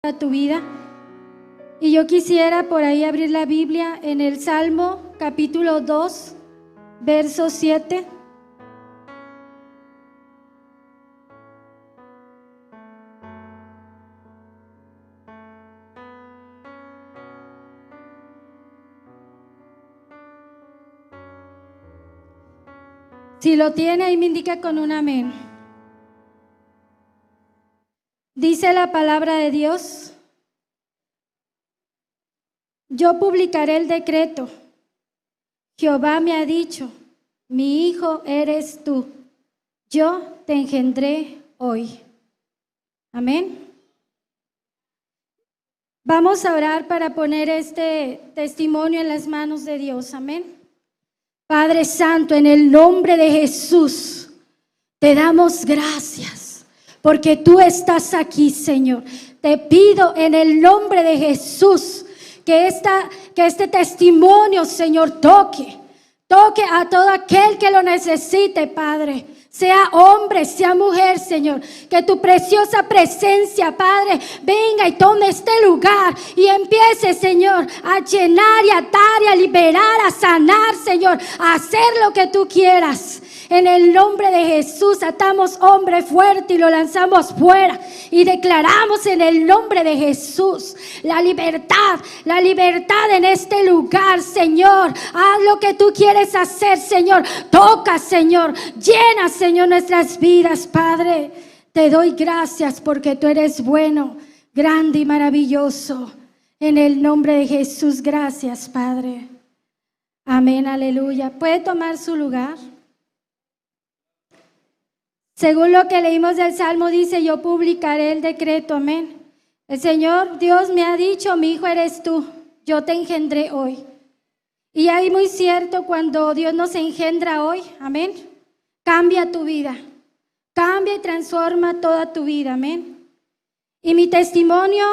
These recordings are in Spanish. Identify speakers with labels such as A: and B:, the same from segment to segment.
A: para tu vida. Y yo quisiera por ahí abrir la Biblia en el Salmo capítulo 2, verso 7. Si lo tiene, ahí me indica con un amén. Dice la palabra de Dios: yo publicaré el decreto. Jehová me ha dicho, mi hijo eres tú, yo te engendré hoy. Amén. Vamos a orar para poner este testimonio en las manos de Dios. Amén. Padre Santo, en el nombre de Jesús, te damos gracias porque tú estás aquí, Señor. Te pido en el nombre de Jesús que este testimonio, Señor, toque a todo aquel que lo necesite, Padre. Sea hombre, sea mujer, Señor, que tu preciosa presencia, Padre, venga y tome este lugar y empiece, Señor, a llenar y atar y a liberar, a sanar, Señor, a hacer lo que tú quieras. En el nombre de Jesús atamos hombre fuerte y lo lanzamos fuera y declaramos en el nombre de Jesús la libertad en este lugar, Señor. Haz lo que tú quieres hacer, Señor. Toca, Señor. Llena, Señor, nuestras vidas, Padre. Te doy gracias porque tú eres bueno, grande y maravilloso. En el nombre de Jesús, gracias, Padre. Amén, aleluya. ¿Puede tomar su lugar? Según lo que leímos del Salmo, dice: yo publicaré el decreto, amén. El Señor Dios me ha dicho, mi hijo eres tú, yo te engendré hoy. Y ahí muy cierto, cuando Dios nos engendra hoy, amén, cambia tu vida, cambia y transforma toda tu vida, amén. Y mi testimonio,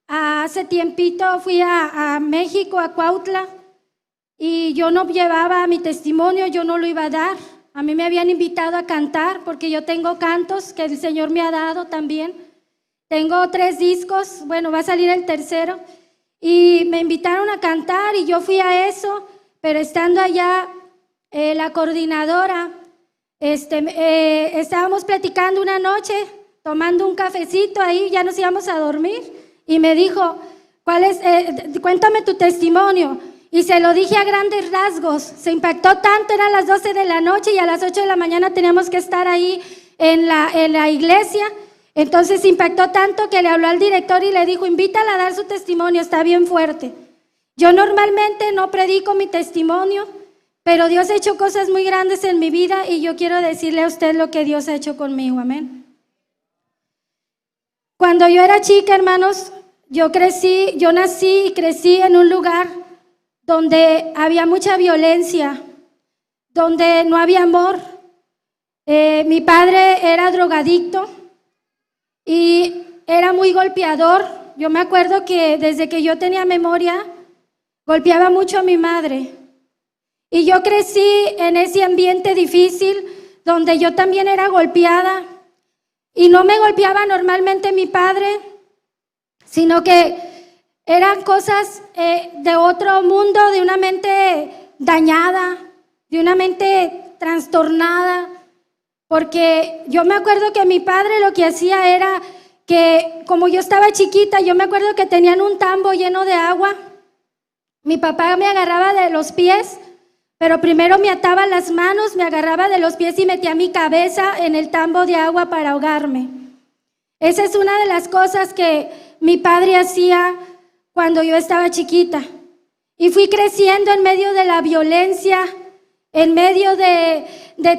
A: hace tiempito fui a México, a Cuautla, y yo no llevaba mi testimonio, yo no lo iba a dar. A mí me habían invitado a cantar porque yo tengo cantos que el Señor me ha dado también. Tengo 3 discos, bueno, va a salir el tercero. Y me invitaron a cantar y yo fui a eso, pero estando allá, la coordinadora, estábamos platicando una noche, tomando un cafecito ahí, ya nos íbamos a dormir. Y me dijo, cuéntame tu testimonio. Y se lo dije a grandes rasgos. Se impactó tanto, eran las 12 de la noche y a las 8 de la mañana teníamos que estar ahí en la iglesia. Entonces impactó tanto que le habló al director y le dijo, invítala a dar su testimonio, está bien fuerte. Yo normalmente no predico mi testimonio, pero Dios ha hecho cosas muy grandes en mi vida y yo quiero decirle a usted lo que Dios ha hecho conmigo, amén. Cuando yo era chica, hermanos, yo nací y crecí en un lugar donde había mucha violencia, donde no había amor. Mi padre era drogadicto y era muy golpeador. Yo me acuerdo que desde que yo tenía memoria, golpeaba mucho a mi madre. Y yo crecí en ese ambiente difícil, donde yo también era golpeada. Y no me golpeaba normalmente mi padre, sino que eran cosas de otro mundo, de una mente dañada, de una mente trastornada. Porque yo me acuerdo que mi padre lo que hacía era que, como yo estaba chiquita, yo me acuerdo que tenían un tambo lleno de agua. Mi papá me agarraba de los pies, pero primero me ataba las manos, me agarraba de los pies y metía mi cabeza en el tambo de agua para ahogarme. Esa es una de las cosas que mi padre hacía cuando yo estaba chiquita. Y fui creciendo en medio de la violencia, en medio de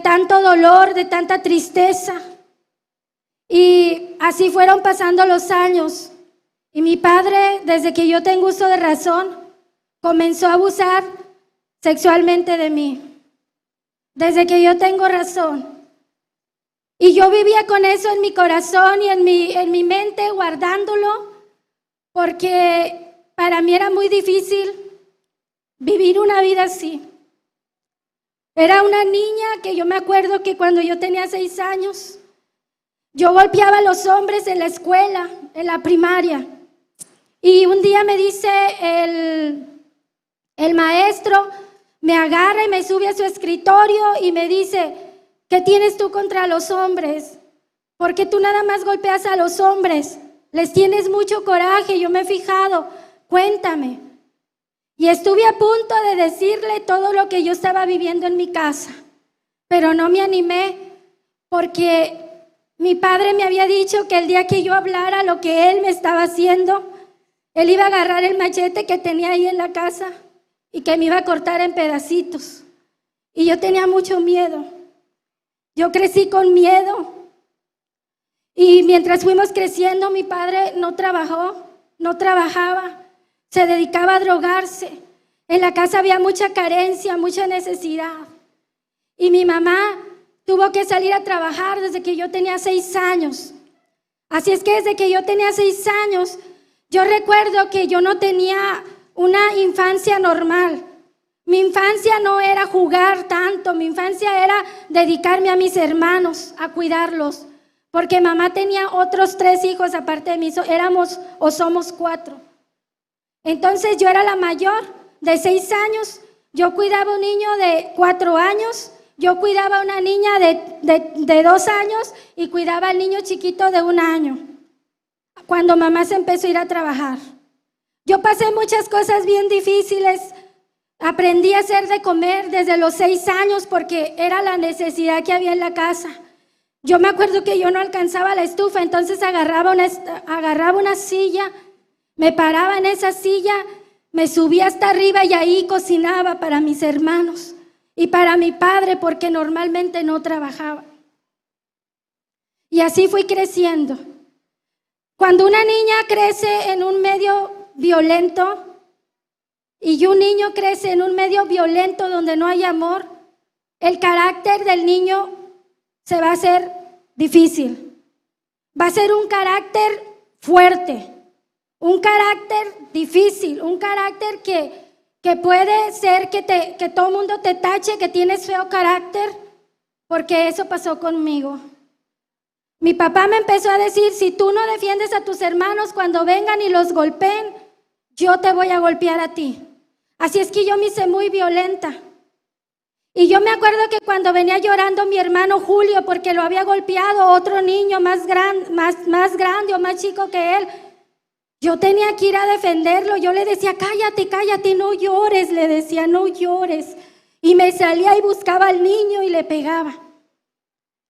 A: tanto dolor, de tanta tristeza. Y así fueron pasando los años. Y mi padre, desde que yo tengo uso de razón, comenzó a abusar sexualmente de mí. Desde que yo tengo razón. Y yo vivía con eso en mi corazón y en mi mente, guardándolo, porque para mí era muy difícil vivir una vida así. Era una niña que yo me acuerdo que cuando yo tenía 6 años, yo golpeaba a los hombres en la escuela, en la primaria. Y un día me dice el maestro, me agarra y me sube a su escritorio y me dice, ¿qué tienes tú contra los hombres? ¿Por qué tú nada más golpeas a los hombres? Les tienes mucho coraje, yo me he fijado, cuéntame. Y estuve a punto de decirle todo lo que yo estaba viviendo en mi casa, pero no me animé porque mi padre me había dicho que el día que yo hablara lo que él me estaba haciendo, él iba a agarrar el machete que tenía ahí en la casa y que me iba a cortar en pedacitos. Y yo tenía mucho miedo. Yo crecí con miedo. Y mientras fuimos creciendo, mi padre no trabajaba, se dedicaba a drogarse. En la casa había mucha carencia, mucha necesidad. Y mi mamá tuvo que salir a trabajar desde que yo tenía 6 años. Así es que desde que yo tenía 6 años, yo recuerdo que yo no tenía una infancia normal. Mi infancia no era jugar tanto, mi infancia era dedicarme a mis hermanos, a cuidarlos. Porque mamá tenía otros 3 hijos aparte de mí, somos 4. Entonces yo era la mayor de 6 años, yo cuidaba a un niño de 4 años, yo cuidaba a una niña de 2 años y cuidaba al niño chiquito de 1 año, cuando mamá se empezó a ir a trabajar. Yo pasé muchas cosas bien difíciles, aprendí a hacer de comer desde los 6 años porque era la necesidad que había en la casa. Yo me acuerdo que yo no alcanzaba la estufa, entonces agarraba una silla, me paraba en esa silla, me subía hasta arriba y ahí cocinaba para mis hermanos y para mi padre porque normalmente no trabajaba. Y así fui creciendo. Cuando una niña crece en un medio violento y un niño crece en un medio violento donde no hay amor, el carácter del niño se va a hacer difícil. Va a ser un carácter fuerte, un carácter difícil, un carácter que puede ser que todo el mundo te tache que tienes feo carácter, porque eso pasó conmigo. Mi papá me empezó a decir, si tú no defiendes a tus hermanos cuando vengan y los golpeen, yo te voy a golpear a ti. Así es que yo me hice muy violenta. Y yo me acuerdo que cuando venía llorando mi hermano Julio porque lo había golpeado otro niño más grande o más chico que él, yo tenía que ir a defenderlo. Yo le decía, cállate, cállate, no llores, le decía, no llores. Y me salía y buscaba al niño y le pegaba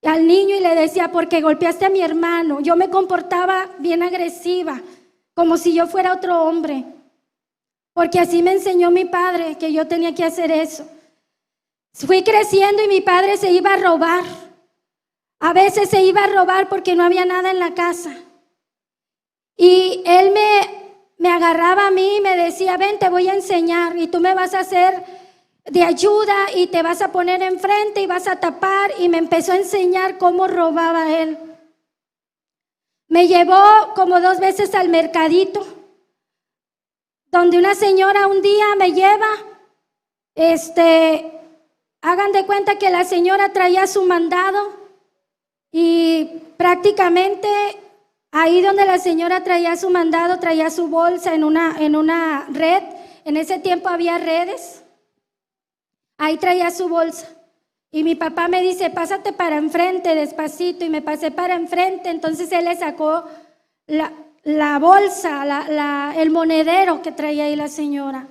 A: al niño y le decía, porque golpeaste a mi hermano. Yo me comportaba bien agresiva, como si yo fuera otro hombre, porque así me enseñó mi padre que yo tenía que hacer eso. Fui creciendo y mi padre se iba a robar. A veces se iba a robar porque no había nada en la casa. Y él me agarraba a mí y me decía, ven, te voy a enseñar y tú me vas a hacer de ayuda y te vas a poner enfrente y vas a tapar. Y me empezó a enseñar cómo robaba él. Me llevó como 2 veces al mercadito, donde una señora un día me lleva, hagan de cuenta que la señora traía su mandado y prácticamente ahí donde la señora traía su mandado, traía su bolsa en una red. En ese tiempo había redes. Ahí traía su bolsa. Y mi papá me dice, pásate para enfrente despacito, y me pasé para enfrente. Entonces él le sacó la bolsa, el monedero que traía ahí la señora.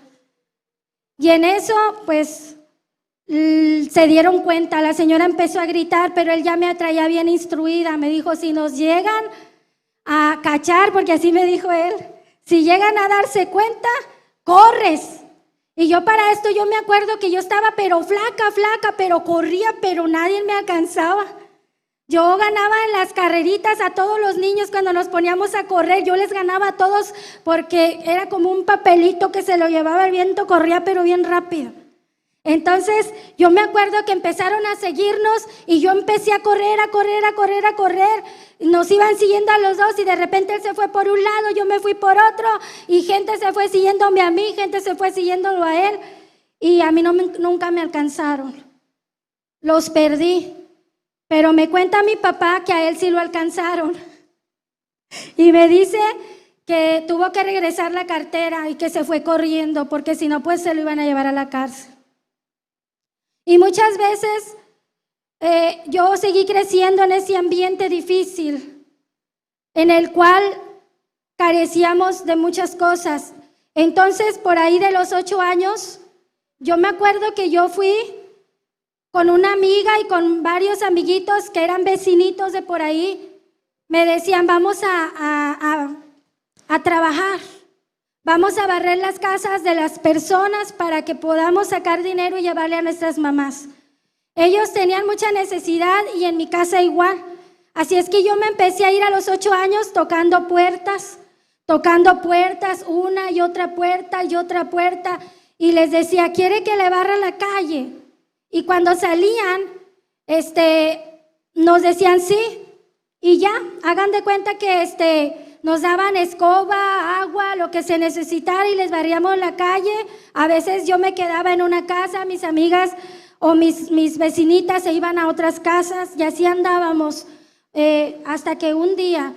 A: Y en eso, pues, se dieron cuenta. La señora empezó a gritar, pero él ya me traía bien instruida. Me dijo, si nos llegan a cachar, porque así me dijo él, si llegan a darse cuenta, corres. Y yo para esto, yo me acuerdo que yo estaba pero flaca, pero corría, pero nadie me alcanzaba. Yo ganaba en las carreritas a todos los niños cuando nos poníamos a correr. Yo les ganaba a todos porque era como un papelito que se lo llevaba el viento, corría pero bien rápido. Entonces yo me acuerdo que empezaron a seguirnos y yo empecé a correr. Nos iban siguiendo a los dos y de repente él se fue por un lado, yo me fui por otro y gente se fue siguiéndome a mí, gente se fue siguiéndolo a él y a mí nunca me alcanzaron. Los perdí. Pero me cuenta mi papá que a él sí lo alcanzaron. Y me dice que tuvo que regresar la cartera y que se fue corriendo porque si no pues se lo iban a llevar a la cárcel. Y muchas veces yo seguí creciendo en ese ambiente difícil en el cual carecíamos de muchas cosas. Entonces, por ahí de los 8 años, yo me acuerdo que yo fui con una amiga y con varios amiguitos que eran vecinitos de por ahí. Me decían, vamos a trabajar, vamos a barrer las casas de las personas para que podamos sacar dinero y llevarle a nuestras mamás. Ellos tenían mucha necesidad y en mi casa igual. Así es que yo me empecé a ir a los 8 años tocando puertas, una y otra puerta, y les decía, ¿quiere que le barra la calle? Y cuando salían, nos decían sí, y ya, hagan de cuenta que nos daban escoba, agua, lo que se necesitara y les barríamos la calle. A veces yo me quedaba en una casa, mis amigas o mis vecinitas se iban a otras casas y así andábamos hasta que un día,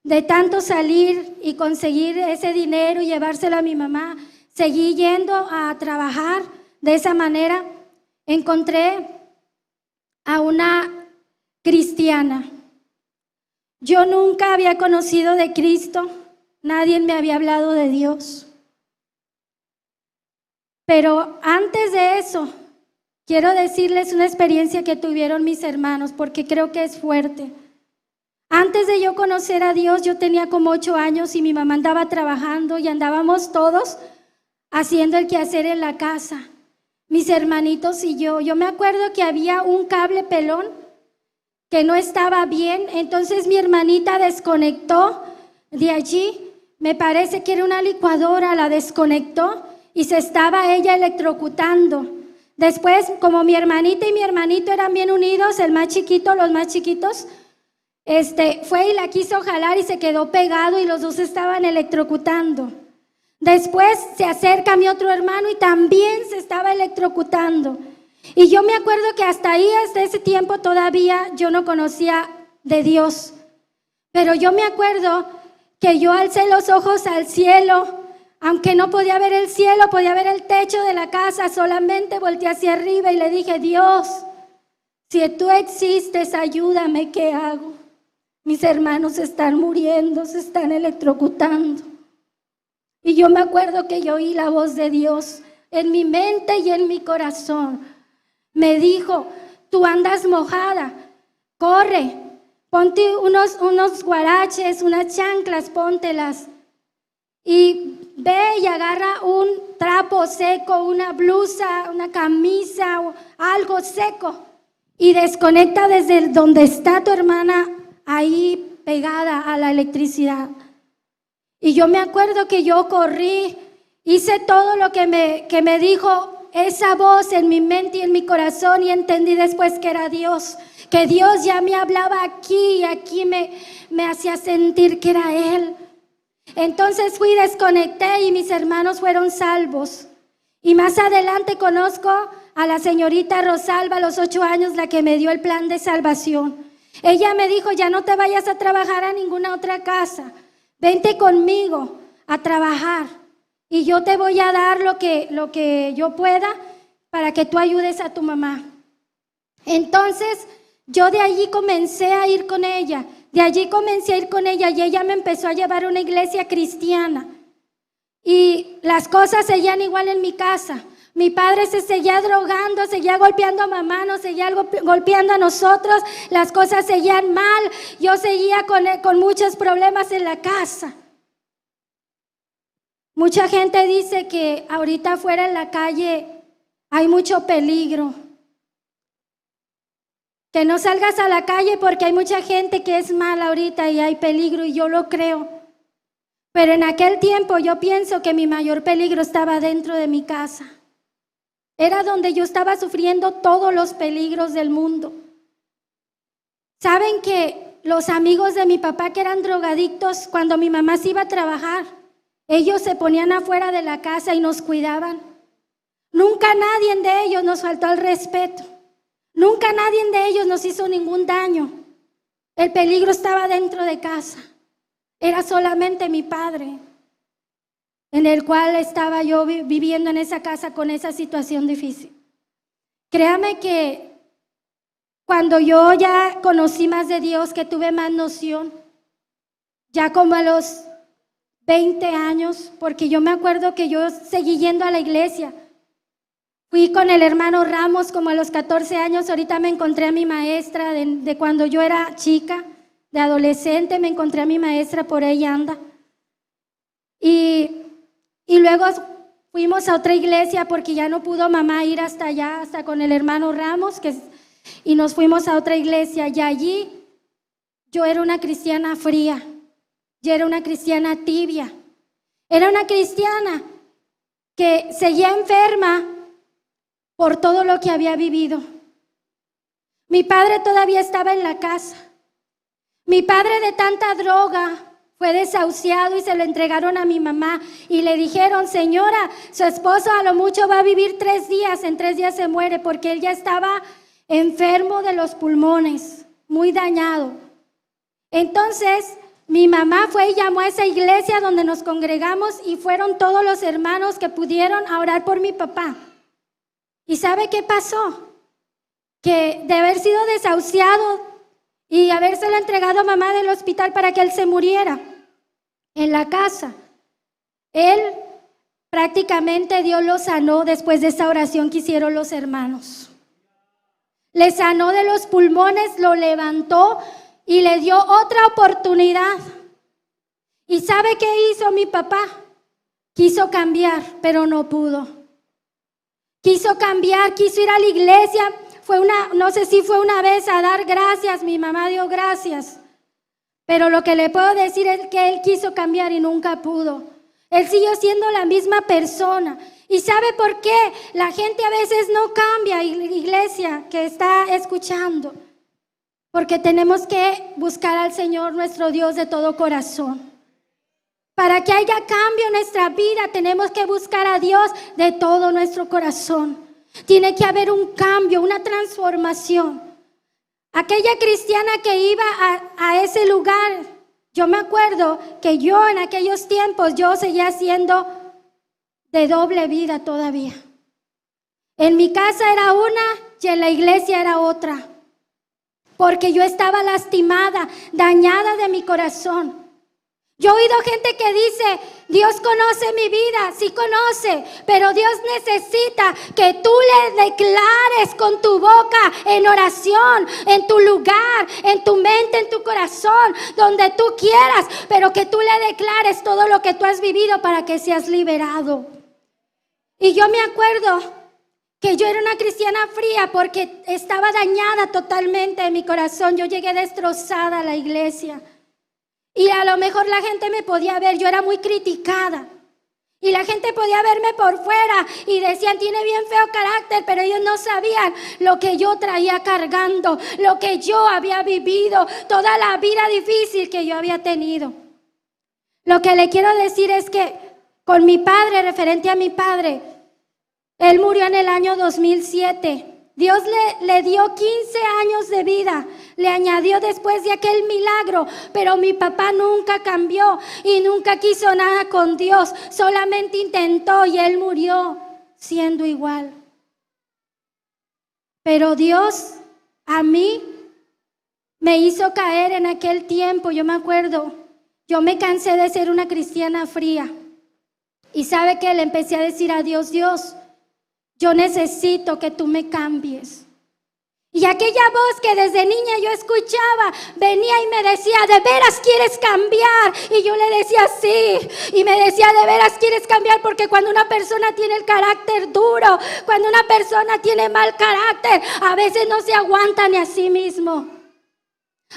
A: de tanto salir y conseguir ese dinero y llevárselo a mi mamá, seguí yendo a trabajar de esa manera. Encontré a una cristiana. Yo nunca había conocido de Cristo, nadie me había hablado de Dios. Pero antes de eso, quiero decirles una experiencia que tuvieron mis hermanos, porque creo que es fuerte. Antes de yo conocer a Dios, yo tenía como 8 años y mi mamá andaba trabajando y andábamos todos haciendo el quehacer en la casa, mis hermanitos y yo. Yo me acuerdo que había un cable pelón que no estaba bien, entonces mi hermanita desconectó de allí, me parece que era una licuadora, la desconectó y se estaba ella electrocutando. Después, como mi hermanita y mi hermanito eran bien unidos, el más chiquito, los más chiquitos, fue y la quiso jalar y se quedó pegado y los dos estaban electrocutando. Después se acerca mi otro hermano y también se estaba electrocutando. Y yo me acuerdo que hasta ese tiempo todavía yo no conocía de Dios. Pero yo me acuerdo que yo alcé los ojos al cielo, aunque no podía ver el cielo, podía ver el techo de la casa, solamente volteé hacia arriba y le dije, Dios, si tú existes, ayúdame, ¿qué hago? Mis hermanos están muriendo, se están electrocutando. Y yo me acuerdo que yo oí la voz de Dios en mi mente y en mi corazón. Me dijo, tú andas mojada, corre, ponte unos guaraches, unas chanclas, póntelas. Y ve y agarra un trapo seco, una blusa, una camisa, o algo seco. Y desconecta desde donde está tu hermana ahí pegada a la electricidad. Y yo me acuerdo que yo corrí, hice todo lo que me dijo esa voz en mi mente y en mi corazón y entendí después que era Dios, que Dios ya me hablaba aquí y aquí me hacía sentir que era Él. Entonces fui, desconecté y mis hermanos fueron salvos. Y más adelante conozco a la señorita Rosalba a los 8 años, la que me dio el plan de salvación. Ella me dijo, ya no te vayas a trabajar a ninguna otra casa, vente conmigo a trabajar y yo te voy a dar lo que yo pueda para que tú ayudes a tu mamá. Entonces yo de allí comencé a ir con ella, y ella me empezó a llevar a una iglesia cristiana y las cosas seguían igual en mi casa. Mi padre se seguía drogando, seguía golpeando a mamá, nos seguía golpeando a nosotros, las cosas seguían mal, yo seguía con muchos problemas en la casa. Mucha gente dice que ahorita afuera en la calle hay mucho peligro. Que no salgas a la calle porque hay mucha gente que es mala ahorita y hay peligro y yo lo creo. Pero en aquel tiempo yo pienso que mi mayor peligro estaba dentro de mi casa. Era donde yo estaba sufriendo todos los peligros del mundo. ¿Saben que los amigos de mi papá que eran drogadictos, cuando mi mamá se iba a trabajar, ellos se ponían afuera de la casa y nos cuidaban? Nunca nadie de ellos nos faltó al respeto. Nunca nadie de ellos nos hizo ningún daño. El peligro estaba dentro de casa. era solamente mi padre, en el cual estaba yo viviendo en esa casa con esa situación difícil. Créame que cuando yo ya conocí más de Dios, que tuve más noción, ya como a los 20 años, porque yo me acuerdo que yo seguí yendo a la iglesia. Fui con el hermano Ramos como a los 14 años. Ahorita me encontré a mi maestra de cuando yo era chica, de adolescente, me encontré a mi maestra, por ahí anda. Y luego fuimos a otra iglesia porque ya no pudo mamá ir hasta allá, hasta con el hermano Ramos, y nos fuimos a otra iglesia. Y allí yo era una cristiana fría, yo era una cristiana tibia, era una cristiana que seguía enferma por todo lo que había vivido. Mi padre todavía estaba en la casa. Mi padre, de tanta droga, fue desahuciado y se lo entregaron a mi mamá y le dijeron: señora, su esposo a lo mucho va a vivir 3 días, en 3 días se muere, porque él ya estaba enfermo de los pulmones, muy dañado. Entonces mi mamá fue y llamó a esa iglesia donde nos congregamos, y fueron todos los hermanos que pudieron a orar por mi papá. ¿Y sabe qué pasó? Que de haber sido desahuciado y habérselo entregado a mamá del hospital para que él se muriera en la casa, él prácticamente Dios lo sanó después de esa oración que hicieron los hermanos. Le sanó de los pulmones, lo levantó y le dio otra oportunidad. ¿Y sabe qué hizo mi papá? Quiso cambiar, pero no pudo. Quiso cambiar, quiso ir a la iglesia. No sé si fue una vez a dar gracias, mi mamá dio gracias. Pero lo que le puedo decir es que él quiso cambiar y nunca pudo. Él siguió siendo la misma persona. ¿Y sabe por qué la gente a veces no cambia, iglesia que está escuchando? Porque tenemos que buscar al Señor nuestro Dios de todo corazón. Para que haya cambio en nuestra vida, tenemos que buscar a Dios de todo nuestro corazón. Tiene que haber un cambio, una transformación. Aquella cristiana que iba a ese lugar, yo me acuerdo que yo en aquellos tiempos, yo seguía siendo de doble vida todavía. En mi casa era una y en la iglesia era otra. Porque yo estaba lastimada, dañada de mi corazón. Yo he oído gente que dice: Dios conoce mi vida. Sí conoce, pero Dios necesita que tú le declares con tu boca, en oración, en tu lugar, en tu mente, en tu corazón, donde tú quieras, pero que tú le declares todo lo que tú has vivido para que seas liberado. Y yo me acuerdo que yo era una cristiana fría porque estaba dañada totalmente en mi corazón. Yo llegué destrozada a la iglesia. Y a lo mejor la gente me podía ver, yo era muy criticada. Y la gente podía verme por fuera y decían: tiene bien feo carácter, pero ellos no sabían lo que yo traía cargando, lo que yo había vivido, toda la vida difícil que yo había tenido. Lo que le quiero decir es que con mi padre, referente a mi padre, él murió en el año 2007. Dios le dio 15 años de vida, le añadió después de aquel milagro, pero mi papá nunca cambió y nunca quiso nada con Dios, solamente intentó y él murió siendo igual. Pero Dios a mí me hizo caer en aquel tiempo. Yo me acuerdo, yo me cansé de ser una cristiana fría y ¿sabe qué? Le empecé a decir a Dios: Dios, yo necesito que tú me cambies. Y aquella voz que desde niña yo escuchaba venía y me decía: ¿de veras quieres cambiar? Y yo le decía: sí. Y me decía: ¿de veras quieres cambiar? Porque cuando una persona tiene el carácter duro, cuando una persona tiene mal carácter, a veces no se aguanta ni a sí mismo.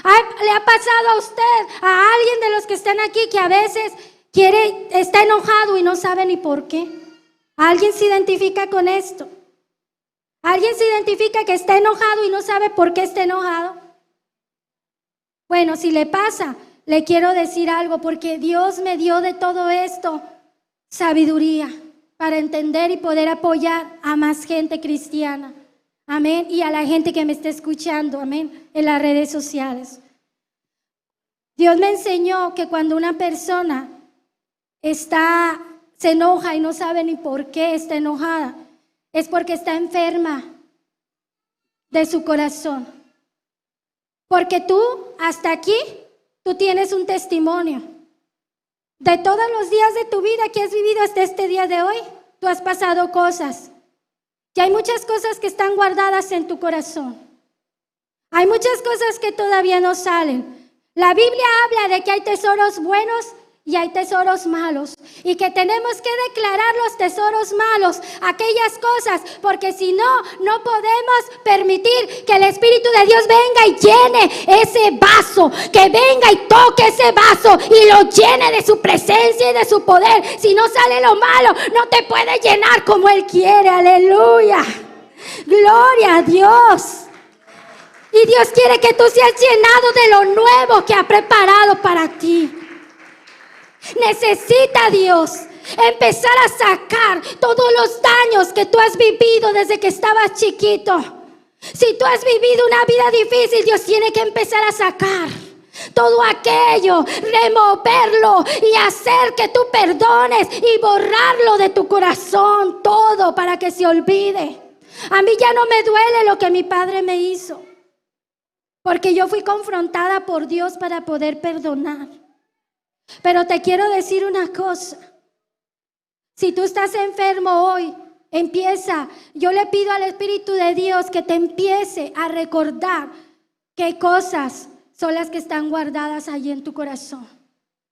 A: ¿Le ha pasado a usted, a alguien de los que están aquí, que a veces está enojado y no sabe ni por qué? ¿Alguien se identifica con esto? ¿Alguien se identifica que está enojado y no sabe por qué está enojado? Bueno, si le pasa, le quiero decir algo, porque Dios me dio de todo esto sabiduría para entender y poder apoyar a más gente cristiana. Amén. Y a la gente que me está escuchando, amén, en las redes sociales. Dios me enseñó que cuando una persona se enoja y no sabe ni por qué está enojada, es porque está enferma de su corazón. Porque tú, hasta aquí, tú tienes un testimonio de todos los días de tu vida que has vivido hasta este día de hoy. Tú has pasado cosas. Y hay muchas cosas que están guardadas en tu corazón. Hay muchas cosas que todavía no salen. La Biblia habla de que hay tesoros buenos y hay tesoros malos, y que tenemos que declarar los tesoros malos, aquellas cosas, porque si no, no podemos permitir que el Espíritu de Dios venga y llene ese vaso, que venga y toque ese vaso y lo llene de su presencia y de su poder. Si no sale lo malo, no te puede llenar como Él quiere. Aleluya, gloria a Dios. Y Dios quiere que tú seas llenado de lo nuevo que ha preparado para ti. Necesita Dios empezar a sacar todos los daños que tú has vivido desde que estabas chiquito. Si tú has vivido una vida difícil, Dios tiene que empezar a sacar todo aquello, removerlo y hacer que tú perdones y borrarlo de tu corazón, todo, para que se olvide. A mí ya no me duele lo que mi padre me hizo, porque yo fui confrontada por Dios para poder perdonar. Pero te quiero decir una cosa. Si tú estás enfermo hoy, yo le pido al Espíritu de Dios que te empiece a recordar qué cosas son las que están guardadas allí en tu corazón.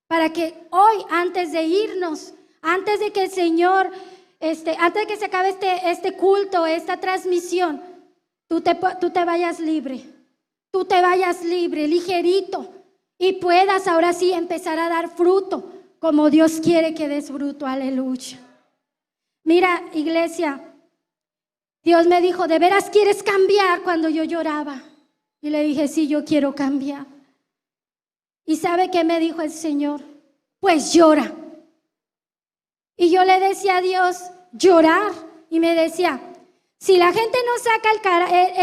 A: Para que hoy, antes de irnos, antes de que el Señor, antes de que se acabe este culto, esta transmisión, tú te vayas libre. Tú te vayas libre, ligerito. Y puedas ahora sí empezar a dar fruto como Dios quiere que des fruto. Aleluya. Mira, iglesia, Dios me dijo, ¿de veras quieres cambiar? Cuando yo lloraba. Y le dije, sí, yo quiero cambiar. ¿Y sabe qué me dijo el Señor? Pues llora. Y yo le decía a Dios, llorar. Y me decía, si la gente no saca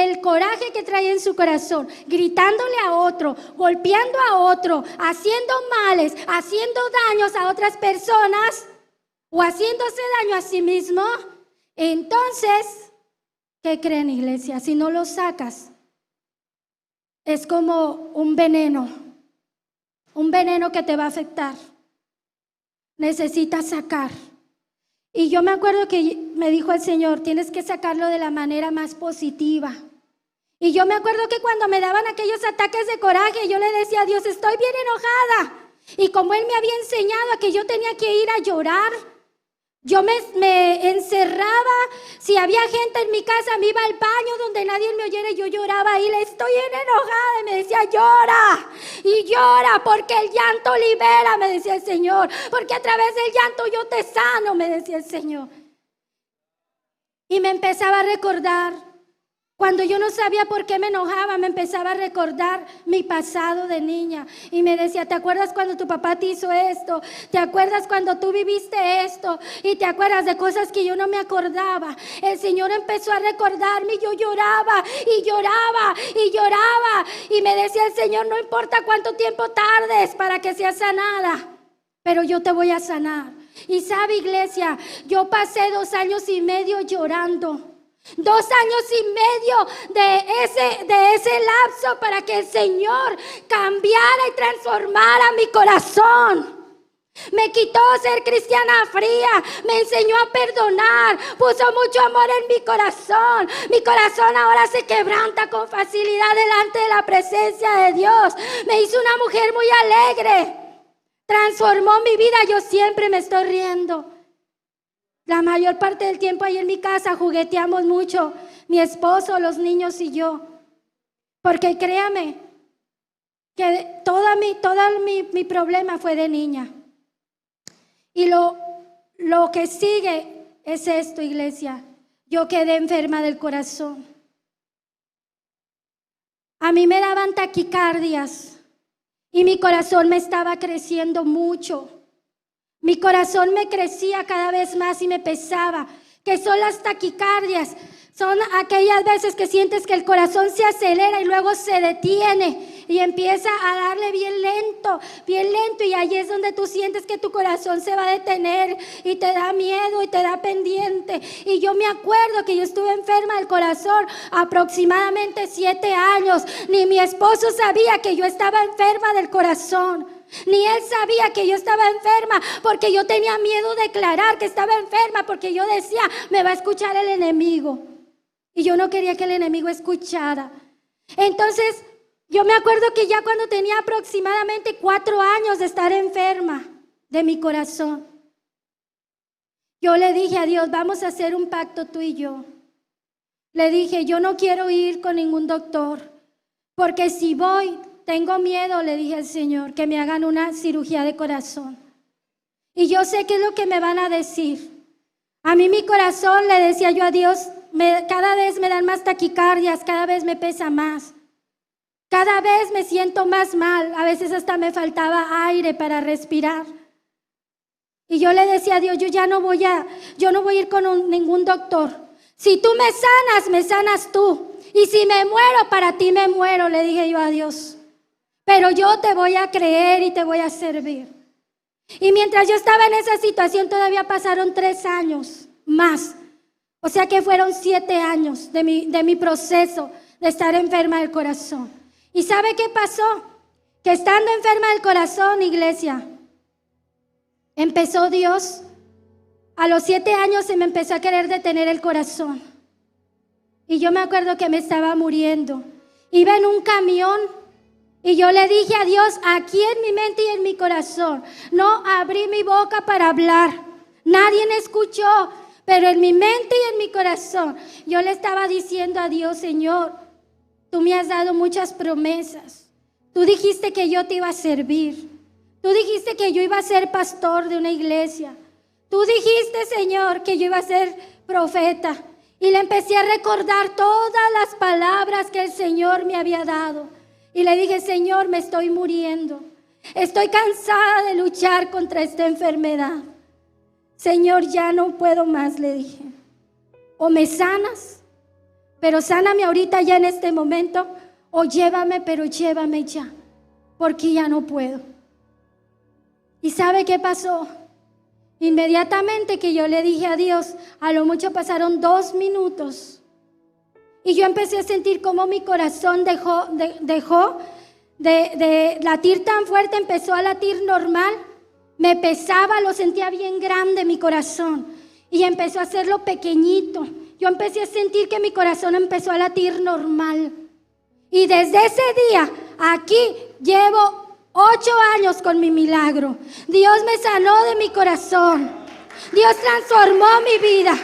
A: el coraje que trae en su corazón, gritándole a otro, golpeando a otro, haciendo males, haciendo daños a otras personas o haciéndose daño a sí mismo, entonces, ¿qué creen, iglesia? Si no lo sacas, es como un veneno que te va a afectar. Necesitas sacar. Y yo me acuerdo que me dijo el Señor, tienes que sacarlo de la manera más positiva. Y yo me acuerdo que cuando me daban aquellos ataques de coraje, yo le decía a Dios, estoy bien enojada. Y como Él me había enseñado a que yo tenía que ir a llorar, yo me encerraba. Si había gente en mi casa, me iba al baño donde nadie me oyera y yo lloraba ahí. Le estoy bien enojada. Y me decía, llora y llora, porque el llanto libera, me decía el Señor. Porque a través del llanto yo te sano, me decía el Señor. Y me empezaba a recordar. Cuando yo no sabía por qué me enojaba, me empezaba a recordar mi pasado de niña. Y me decía, ¿te acuerdas cuando tu papá te hizo esto? ¿Te acuerdas cuando tú viviste esto? Y te acuerdas de cosas que yo no me acordaba. El Señor empezó a recordarme y yo lloraba y lloraba y lloraba. Y me decía el Señor, no importa cuánto tiempo tardes para que seas sanada, pero yo te voy a sanar. Y sabe, iglesia, yo pasé 2 años y medio llorando. 2 años y medio de ese lapso para que el Señor cambiara y transformara mi corazón. Me quitó ser cristiana fría, me enseñó a perdonar, puso mucho amor en mi corazón. Mi corazón ahora se quebranta con facilidad delante de la presencia de Dios. Me hizo una mujer muy alegre, transformó mi vida. Yo siempre me estoy riendo. La mayor parte del tiempo ahí en mi casa jugueteamos mucho, mi esposo, los niños y yo. Porque créame que todo mi problema fue de niña. Y lo que sigue es esto, iglesia. Yo quedé enferma del corazón. A mí me daban taquicardias y mi corazón me estaba creciendo mucho. Mi corazón me crecía cada vez más y me pesaba. ¿Qué son las taquicardias? Son aquellas veces que sientes que el corazón se acelera y luego se detiene. y empieza a darle bien lento, y ahí es donde tú sientes que tu corazón se va a detener y te da miedo y te da pendiente. Y yo me acuerdo que yo estuve enferma del corazón aproximadamente 7 años. Ni mi esposo sabía que yo estaba enferma del corazón. Ni él sabía que yo estaba enferma, porque yo tenía miedo de declarar que estaba enferma, porque yo decía, me va a escuchar el enemigo. Y yo no quería que el enemigo escuchara. Entonces, yo me acuerdo que ya cuando tenía aproximadamente 4 años de estar enferma de mi corazón, yo le dije a Dios, vamos a hacer un pacto tú y yo. Le dije, yo no quiero ir con ningún doctor, porque si voy, tengo miedo, le dije al Señor, que me hagan una cirugía de corazón. Y yo sé qué es lo que me van a decir. A mí mi corazón, le decía yo a Dios, cada vez me dan más taquicardias, cada vez me pesa más. Cada vez me siento más mal, a veces hasta me faltaba aire para respirar. Y yo le decía a Dios, yo no voy a ir con ningún doctor. Si tú me sanas tú. Y si me muero, para ti me muero, le dije yo a Dios. Pero yo te voy a creer y te voy a servir. Y mientras yo estaba en esa situación, todavía pasaron 3 años más. O sea que fueron 7 años de mi proceso de estar enferma del corazón. ¿Y sabe qué pasó? Que estando enferma del corazón, iglesia, empezó Dios. A los 7 años se me empezó a querer detener el corazón. Y yo me acuerdo que me estaba muriendo. Iba en un camión y yo le dije a Dios, aquí en mi mente y en mi corazón, no abrí mi boca para hablar. Nadie me escuchó, pero en mi mente y en mi corazón, yo le estaba diciendo a Dios, Señor, tú me has dado muchas promesas. Tú dijiste que yo te iba a servir. Tú dijiste que yo iba a ser pastor de una iglesia. Tú dijiste, Señor, que yo iba a ser profeta. Y le empecé a recordar todas las palabras que el Señor me había dado. Y le dije, Señor, me estoy muriendo. Estoy cansada de luchar contra esta enfermedad. Señor, ya no puedo más, le dije. O me sanas, pero sáname ahorita ya en este momento, o llévame, pero llévame ya, porque ya no puedo. ¿Y sabe qué pasó? Inmediatamente que yo le dije a Dios, a lo mucho pasaron 2 minutos. Y yo empecé a sentir cómo mi corazón dejó de latir tan fuerte, empezó a latir normal. Me pesaba, lo sentía bien grande mi corazón. Y empezó a hacerlo pequeñito. Yo empecé a sentir que mi corazón empezó a latir normal. Y desde ese día, aquí llevo 8 años con mi milagro. Dios me sanó de mi corazón. Dios transformó mi vida.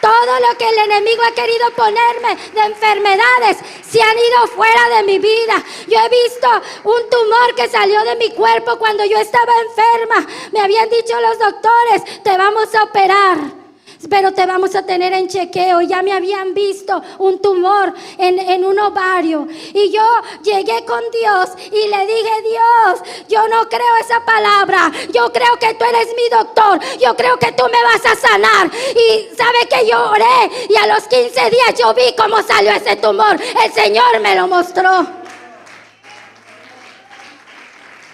A: Todo lo que el enemigo ha querido ponerme de enfermedades se han ido fuera de mi vida. Yo he visto un tumor que salió de mi cuerpo cuando yo estaba enferma. Me habían dicho los doctores, te vamos a operar, pero te vamos a tener en chequeo. Ya me habían visto un tumor en un ovario. Y yo llegué con Dios y le dije, Dios, yo no creo esa palabra. Yo creo que tú eres mi doctor. Yo creo que tú me vas a sanar. Y sabe que yo oré y a los 15 días yo vi cómo salió ese tumor. El Señor me lo mostró.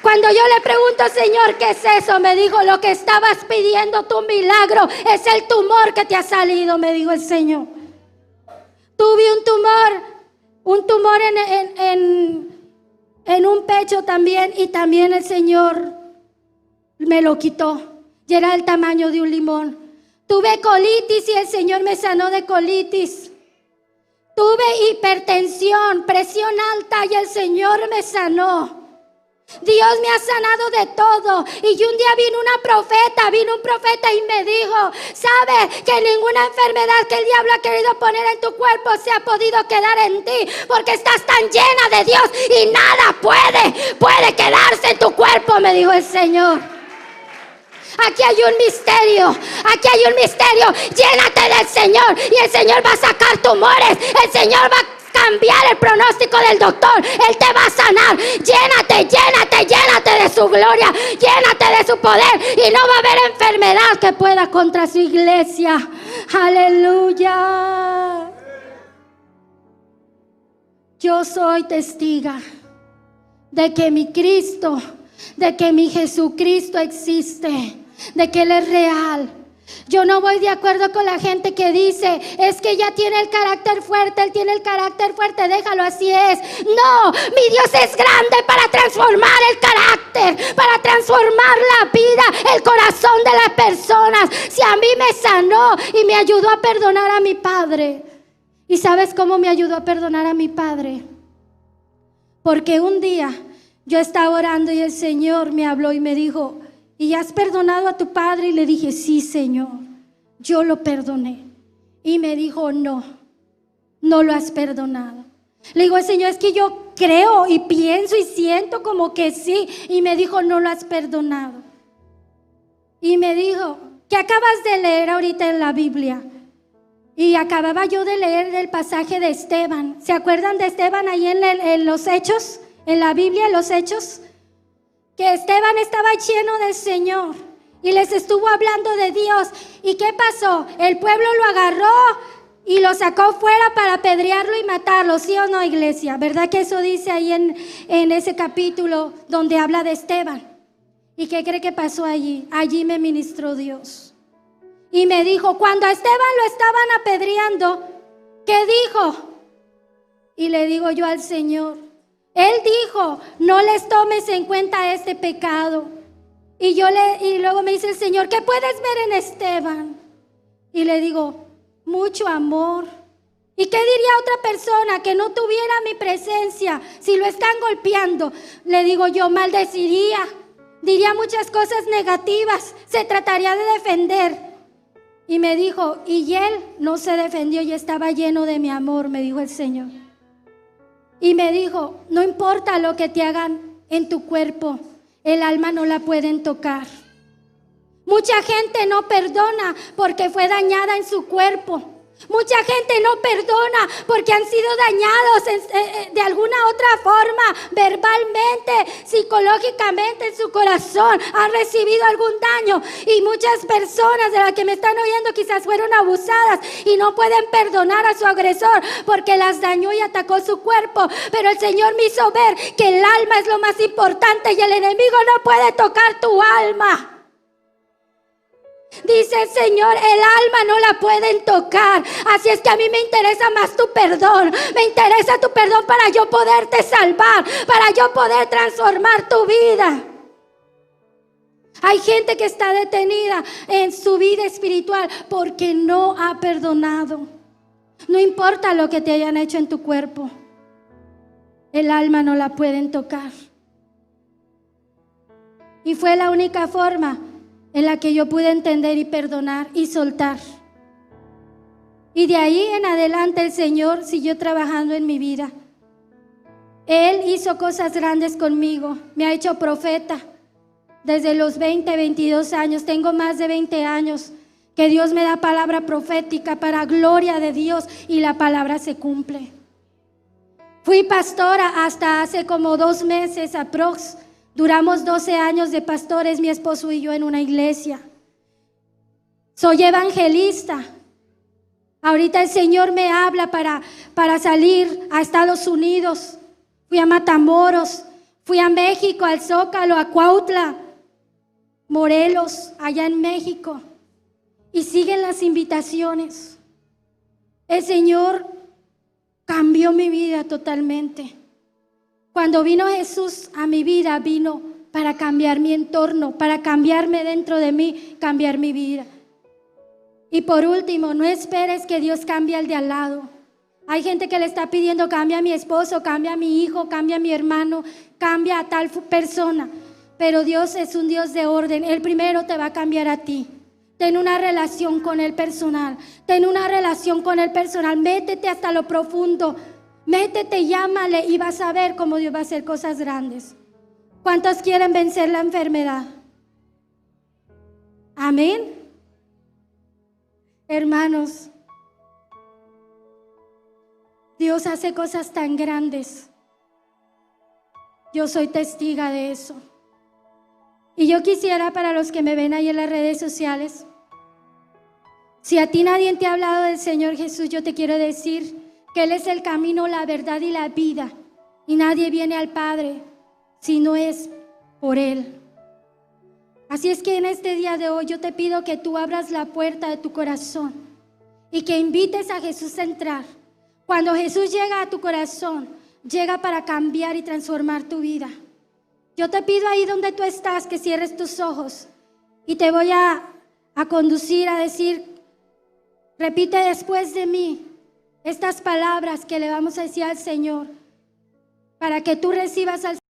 A: Cuando yo le pregunto, Señor, ¿qué es eso? Me dijo, lo que estabas pidiendo, tu milagro, es el tumor que te ha salido, me dijo el Señor. Tuve un tumor en un pecho también, y también el Señor me lo quitó. Y era el tamaño de un limón. Tuve colitis y el Señor me sanó de colitis. Tuve hipertensión, presión alta, y el Señor me sanó. Dios me ha sanado de todo. Y un día vino un profeta y me dijo, ¿sabe que ninguna enfermedad que el diablo ha querido poner en tu cuerpo se ha podido quedar en ti? Porque estás tan llena de Dios y nada puede quedarse en tu cuerpo, me dijo el Señor. Aquí hay un misterio, llénate del Señor y el Señor va a sacar tumores, el Señor va a cambiar el pronóstico del doctor, Él te va a sanar. Llénate de su gloria, llénate de su poder, y no va a haber enfermedad que pueda contra su iglesia. Aleluya. yo soy testiga de que mi Cristo, de que mi Jesucristo existe, de que Él es real. Yo no voy de acuerdo con la gente que dice, es que ya tiene el carácter fuerte, él tiene el carácter fuerte, déjalo, así es. No, mi Dios es grande para transformar el carácter, para transformar la vida, el corazón de las personas. Si a mí me sanó y me ayudó a perdonar a mi padre. ¿Y sabes cómo me ayudó a perdonar a mi padre? Porque un día yo estaba orando y el Señor me habló y me dijo, ¿y has perdonado a tu padre? Y le dije, sí, Señor, yo lo perdoné. Y me dijo, no lo has perdonado. Le digo, Señor, es que yo creo y pienso y siento como que sí. Y me dijo, no lo has perdonado. Y me dijo, ¿qué acabas de leer ahorita en la Biblia? Y acababa yo de leer el pasaje de Esteban. ¿Se acuerdan de Esteban ahí en los Hechos? En la Biblia, en los Hechos. Que Esteban estaba lleno del Señor y les estuvo hablando de Dios. ¿Y qué pasó? El pueblo lo agarró y lo sacó fuera para apedrearlo y matarlo. ¿Sí o no, iglesia? ¿Verdad que eso dice ahí en ese capítulo donde habla de Esteban? ¿Y qué cree que pasó allí? Allí me ministró Dios. Y me dijo, cuando a Esteban lo estaban apedreando, ¿qué dijo? Y le digo yo al Señor, Él dijo, no les tomes en cuenta este pecado. Y luego me dice el Señor, ¿qué puedes ver en Esteban? Y le digo, mucho amor. ¿Y qué diría otra persona que no tuviera mi presencia si lo están golpeando? Le digo, yo maldeciría, diría muchas cosas negativas, se trataría de defender. Y me dijo, y él no se defendió y estaba lleno de mi amor, me dijo el Señor. Y me dijo, no importa lo que te hagan en tu cuerpo, el alma no la pueden tocar. Mucha gente no perdona porque fue dañada en su cuerpo. Mucha gente no perdona porque han sido dañados de alguna otra forma, verbalmente, psicológicamente en su corazón, han recibido algún daño. Y muchas personas de las que me están oyendo quizás fueron abusadas y no pueden perdonar a su agresor porque las dañó y atacó su cuerpo. Pero el Señor me hizo ver que el alma es lo más importante y el enemigo no puede tocar tu alma. Dice el Señor, el alma no la pueden tocar. Así es que a mí me interesa más tu perdón. Me interesa tu perdón para yo poderte salvar, para yo poder transformar tu vida. Hay gente que está detenida en su vida espiritual porque no ha perdonado. No importa lo que te hayan hecho en tu cuerpo, el alma no la pueden tocar. Y fue la única forma en la que yo pude entender y perdonar y soltar. Y de ahí en adelante el Señor siguió trabajando en mi vida. Él hizo cosas grandes conmigo, me ha hecho profeta desde los 20, 22 años. Tengo más de 20 años que Dios me da palabra profética para gloria de Dios y la palabra se cumple. Fui pastora hasta hace como 2 meses aprox. Duramos 12 años de pastores, mi esposo y yo, en una iglesia. Soy evangelista. Ahorita el Señor me habla para salir a Estados Unidos. Fui a Matamoros, fui a México, al Zócalo, a Cuautla, Morelos, allá en México. Y siguen las invitaciones. El Señor cambió mi vida totalmente. Cuando vino Jesús a mi vida, vino para cambiar mi entorno, para cambiarme dentro de mí, cambiar mi vida. Y por último, no esperes que Dios cambie al de al lado. Hay gente que le está pidiendo, cambia a mi esposo, cambia a mi hijo, cambia a mi hermano, cambia a tal persona. Pero Dios es un Dios de orden. Él primero te va a cambiar a ti. Ten una relación con Él personal. Ten una relación con Él personal. Métete hasta lo profundo. Métete, llámale y vas a ver cómo Dios va a hacer cosas grandes. ¿Cuántos quieren vencer la enfermedad? Amén. Hermanos, Dios hace cosas tan grandes. Yo soy testiga de eso. Y yo quisiera, para los que me ven ahí en las redes sociales, si a ti nadie te ha hablado del Señor Jesús, yo te quiero decir que Él es el camino, la verdad y la vida, y nadie viene al Padre si no es por Él. Así es que en este día de hoy yo te pido que tú abras la puerta de tu corazón y que invites a Jesús a entrar. Cuando Jesús llega a tu corazón, llega para cambiar y transformar tu vida. Yo te pido ahí donde tú estás que cierres tus ojos y te voy a conducir a decir, repite después de mí estas palabras que le vamos a decir al Señor para que tú recibas al